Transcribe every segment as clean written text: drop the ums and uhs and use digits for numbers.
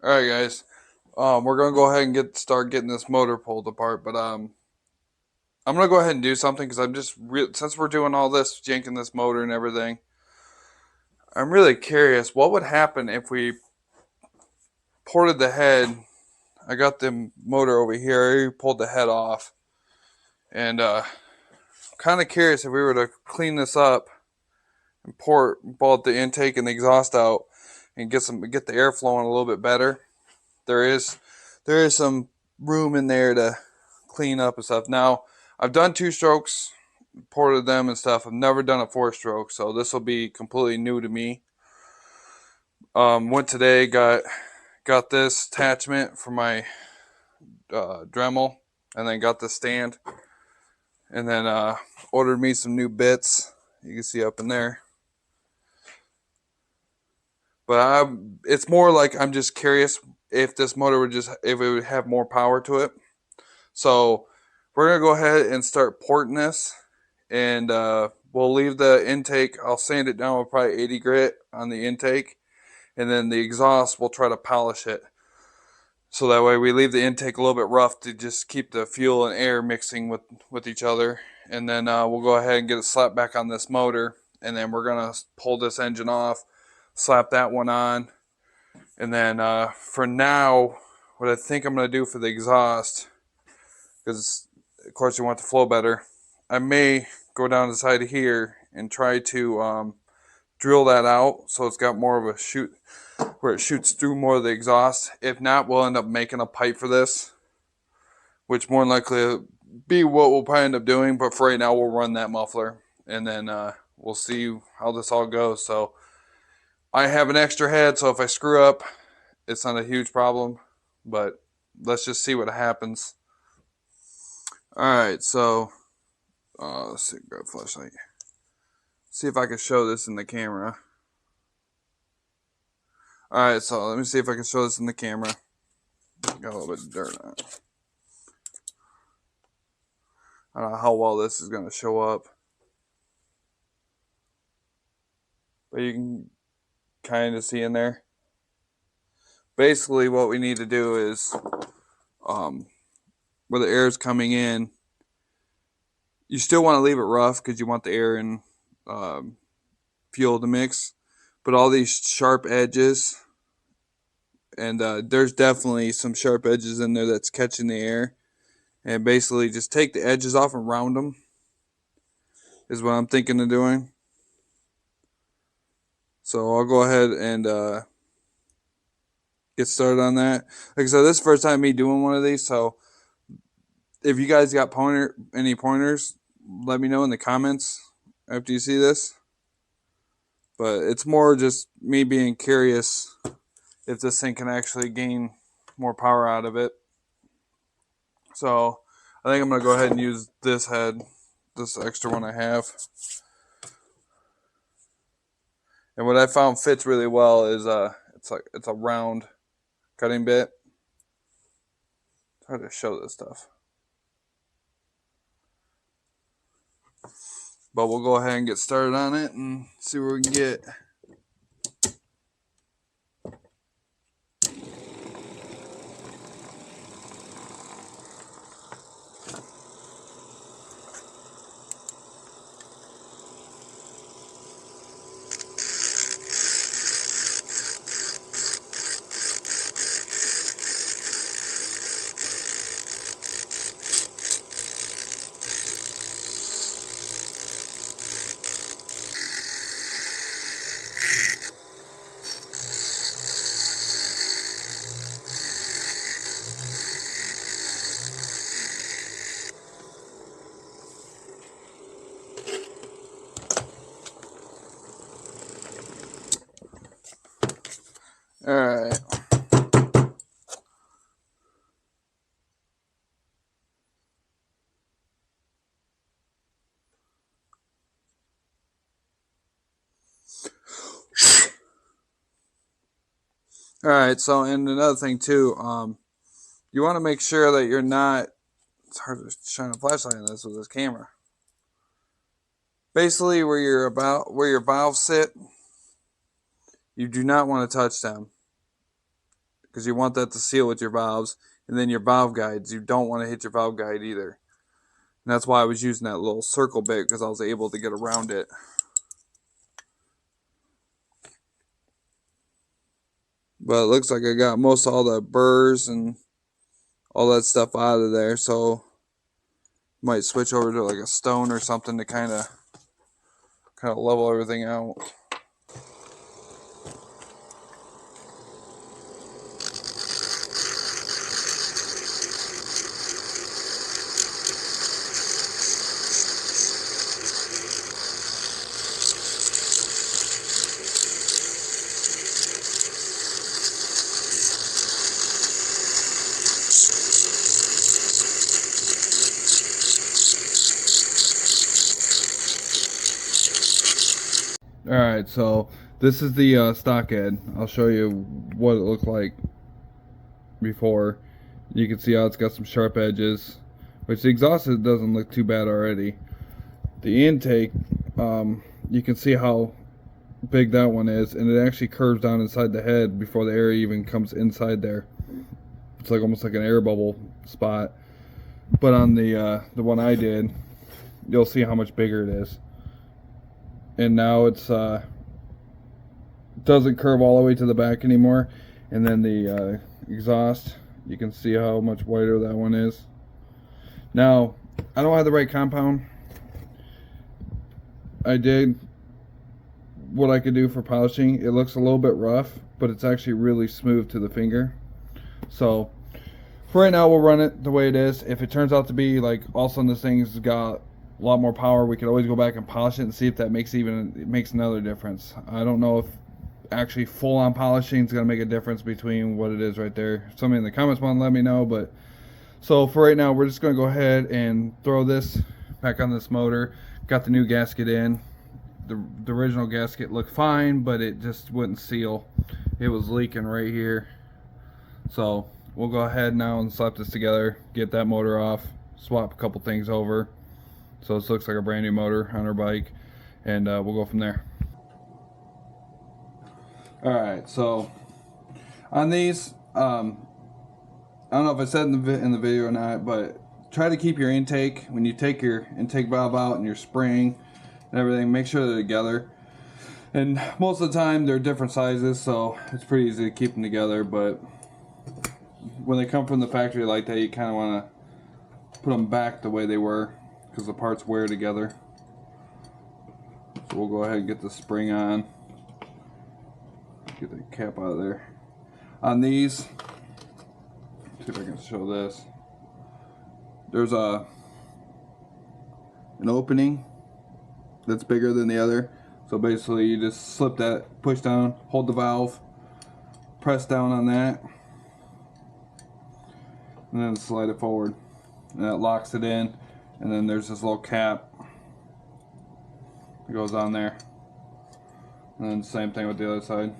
Alright guys, we're gonna go ahead and start getting this motor pulled apart, but I'm gonna go ahead and do something because since we're doing all this, janking this motor and everything, I'm really curious what would happen if we ported the head. I got the motor over here, I already pulled the head off, and kind of curious if we were to clean this up and pour both the intake and the exhaust out and get the air flowing a little bit better. There is there is some room in there to clean up and stuff. Now, I've done two strokes, ported them and stuff. I've never done a four stroke, so this will be completely new to me. Went today, got this attachment for my Dremel, and then got the stand, and then ordered me some new bits. You can see up in there. But it's more like I'm just curious if this motor if it would have more power to it. So we're gonna go ahead and start porting this, and we'll leave the intake. I'll sand it down with probably 80 grit on the intake, and then the exhaust we'll try to polish it. So that way we leave the intake a little bit rough to just keep the fuel and air mixing with each other. And then we'll go ahead and get it slapped back on this motor, and then we're gonna pull this engine off, slap that one on, and then for now, what I think I'm gonna do for the exhaust, because of course you want it to flow better, I may go down the side of here and try to drill that out so it's got more of a shoot where it shoots through more of the exhaust. If not, we'll end up making a pipe for this, which more than likely will be what we'll probably end up doing. But for right now, we'll run that muffler, and then we'll see how this all goes. So I have an extra head, so if I screw up, it's not a huge problem. But let's just see what happens. Alright, so let's see, grab a flashlight. See if I can show this in the camera. Alright, so let me see if I can show this in the camera. Got a little bit of dirt on it. I don't know how well this is going to show up, but you can kind of see in there. Basically, what we need to do is where the air is coming in, you still want to leave it rough because you want the air and fuel to mix, but all these sharp edges, and there's definitely some sharp edges in there that's catching the air, and basically just take the edges off and round them is what I'm thinking of doing. So I'll go ahead and get started on that. Like I said, this is the first time me doing one of these, so if you guys got any pointers, let me know in the comments after you see this. But it's more just me being curious if this thing can actually gain more power out of it. So I think I'm going to go ahead and use this head, this extra one I have. And what I found fits really well is it's a round cutting bit. It's hard to show this stuff. But we'll go ahead and get started on it and see where we can get. Alright. Alright, so and another thing too, you want to make sure that you're not, it's hard to shine a flashlight on this with this camera. Basically where your valves sit, you do not want to touch them. because you want that to seal with your valves. And then your valve guides, you don't want to hit your valve guide either. And that's why I was using that little circle bit, because I was able to get around it. But it looks like I got most all the burrs and all that stuff out of there, so might switch over to like a stone or something to kind of level everything out. Alright, so this is the stock head. I'll show you what it looked like before. You can see how it's got some sharp edges, which the exhaust doesn't look too bad already. The intake, you can see how big that one is, and it actually curves down inside the head before the air even comes inside there. It's like almost like an air bubble spot. But on the one I did, you'll see how much bigger it is. And now it's doesn't curve all the way to the back anymore. And then the exhaust, you can see how much wider that one is. Now, I don't have the right compound. I did what I could do for polishing. It looks a little bit rough, but it's actually really smooth to the finger. So for right now, we'll run it the way it is. If it turns out to be like all of a sudden this thing's got a lot more power, we could always go back and polish it and see if that makes another difference. I don't know if actually full-on polishing is going to make a difference between what it is right there. If somebody in the comments want to let me know. But so for right now, we're just going to go ahead and throw this back on this motor. Got the new gasket in. The original gasket looked fine, but it just wouldn't seal. It was leaking right here. So we'll go ahead now and slap this together, get that motor off, swap a couple things over, so this looks like a brand new motor on our bike, and we'll go from there. Alright, so on these, I don't know if I said in the video or not, but try to keep your intake, when you take your intake valve out and your spring and everything, make sure they're together. And most of the time they're different sizes, so it's pretty easy to keep them together, but when they come from the factory like that, you kind of want to put them back the way they were, because the parts wear together. So we'll go ahead and get the spring on. Get the cap out of there. On these, see if I can show this. There's an opening that's bigger than the other. So basically you just slip that, push down, hold the valve, press down on that, and then slide it forward. And that locks it in. And then there's this little cap that goes on there. And then same thing with the other side.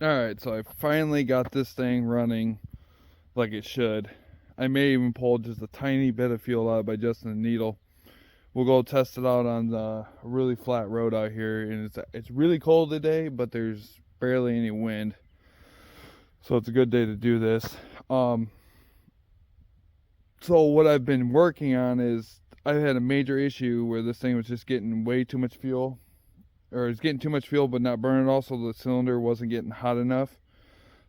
Alright, so I finally got this thing running like it should. I may even pull just a tiny bit of fuel out by adjusting the needle. We'll go test it out on the really flat road out here, and it's really cold today, but there's barely any wind, so it's a good day to do this. So what I've been working on is I've had a major issue where this thing was just getting way too much fuel, or it's getting too much fuel but not burning it all, so the cylinder wasn't getting hot enough,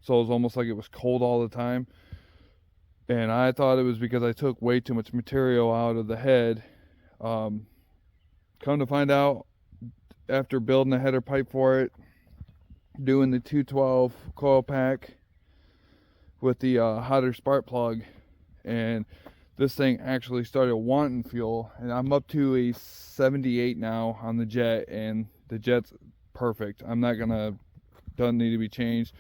so it was almost like it was cold all the time. And I thought it was because I took way too much material out of the head. Come to find out, after building a header pipe for it, doing the 212 coil pack with the hotter spark plug, and this thing actually started wanting fuel, and I'm up to a 78 now on the jet, and the jet's perfect. Doesn't need to be changed.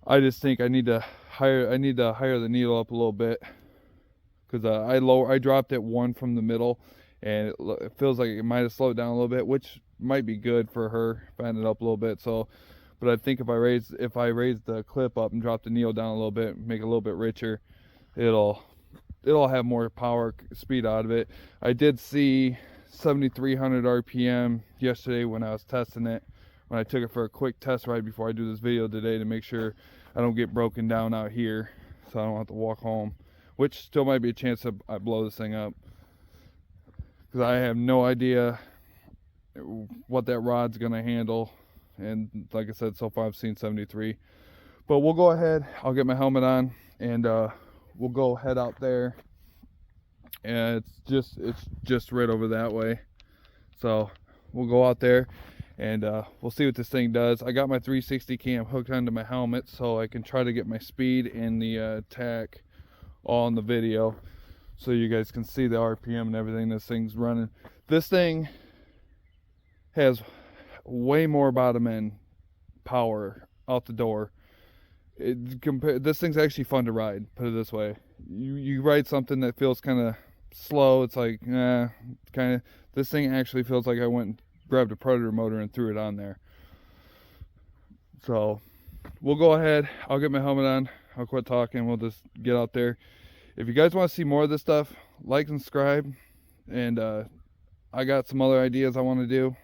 I just think I need to higher the needle up a little bit, because I dropped it one from the middle, and it feels like it might have slowed down a little bit, which might be good for her if I ended up a little bit. So, but I think if I raise the clip up and drop the needle down a little bit, make it a little bit richer, it'll have more power speed out of it. I did see 7,300 RPM yesterday when I was testing it, when I took it for a quick test ride before I do this video today, to make sure I don't get broken down out here, so I don't have to walk home, which still might be a chance that I blow this thing up, because I have no idea what that rod's gonna handle. And like I said, so far I've seen 73. But we'll go ahead, I'll get my helmet on, and we'll go head out there, and it's just right over that way. So we'll go out there, and we'll see what this thing does. I got my 360 cam hooked onto my helmet, so I can try to get my speed and the tack all in the video, so you guys can see the RPM and everything this thing's running. This thing has way more bottom end power out the door. This thing's actually fun to ride, put it this way. You ride something that feels kind of slow, it's like kind of. This thing actually feels like I went and grabbed a Predator motor and threw it on there. So we'll go ahead, I'll get my helmet on, I'll quit talking, we'll just get out there. If you guys want to see more of this stuff, like and subscribe, and I got some other ideas I want to do.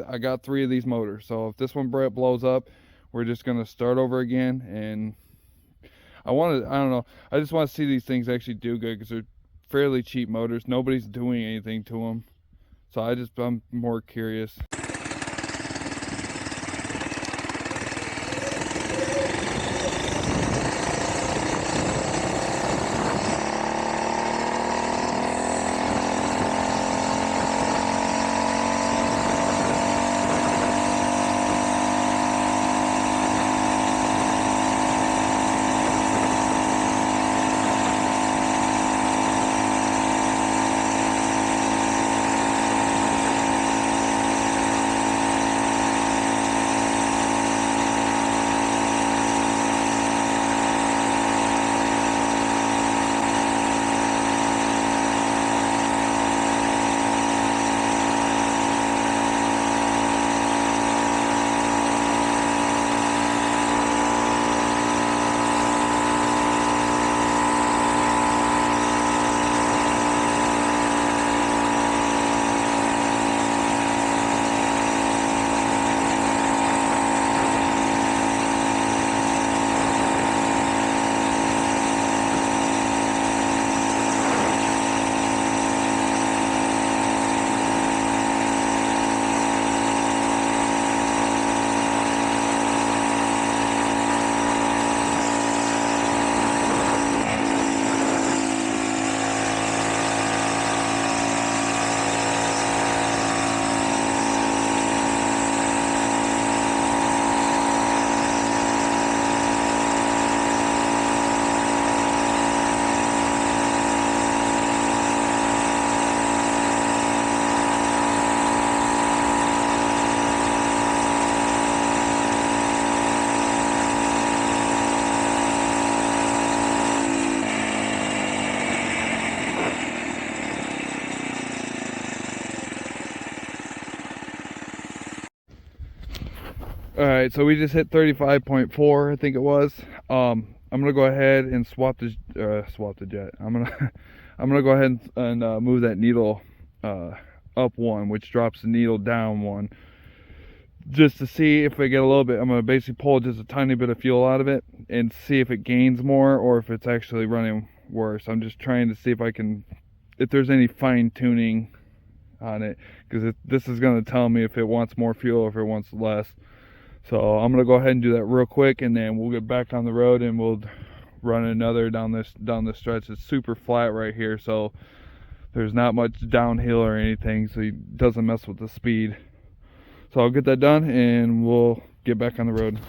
I got 3 of these motors, so if this one blows up, we're just going to start over again. And I don't know, I just want to see these things actually do good, because they're fairly cheap motors. Nobody's doing anything to them, so I'm more curious. All right, so we just hit 35.4, I think it was. I'm gonna go ahead and swap the jet. I'm gonna go ahead and move that needle up one, which drops the needle down one, just to see if I get a little bit. I'm gonna basically pull just a tiny bit of fuel out of it and see if it gains more or if it's actually running worse. I'm just trying to see if there's any fine tuning on it, because this is gonna tell me if it wants more fuel or if it wants less. So I'm gonna go ahead and do that real quick, and then we'll get back on the road and we'll run another down this stretch. It's super flat right here, so there's not much downhill or anything, so it doesn't mess with the speed. So I'll get that done and we'll get back on the road.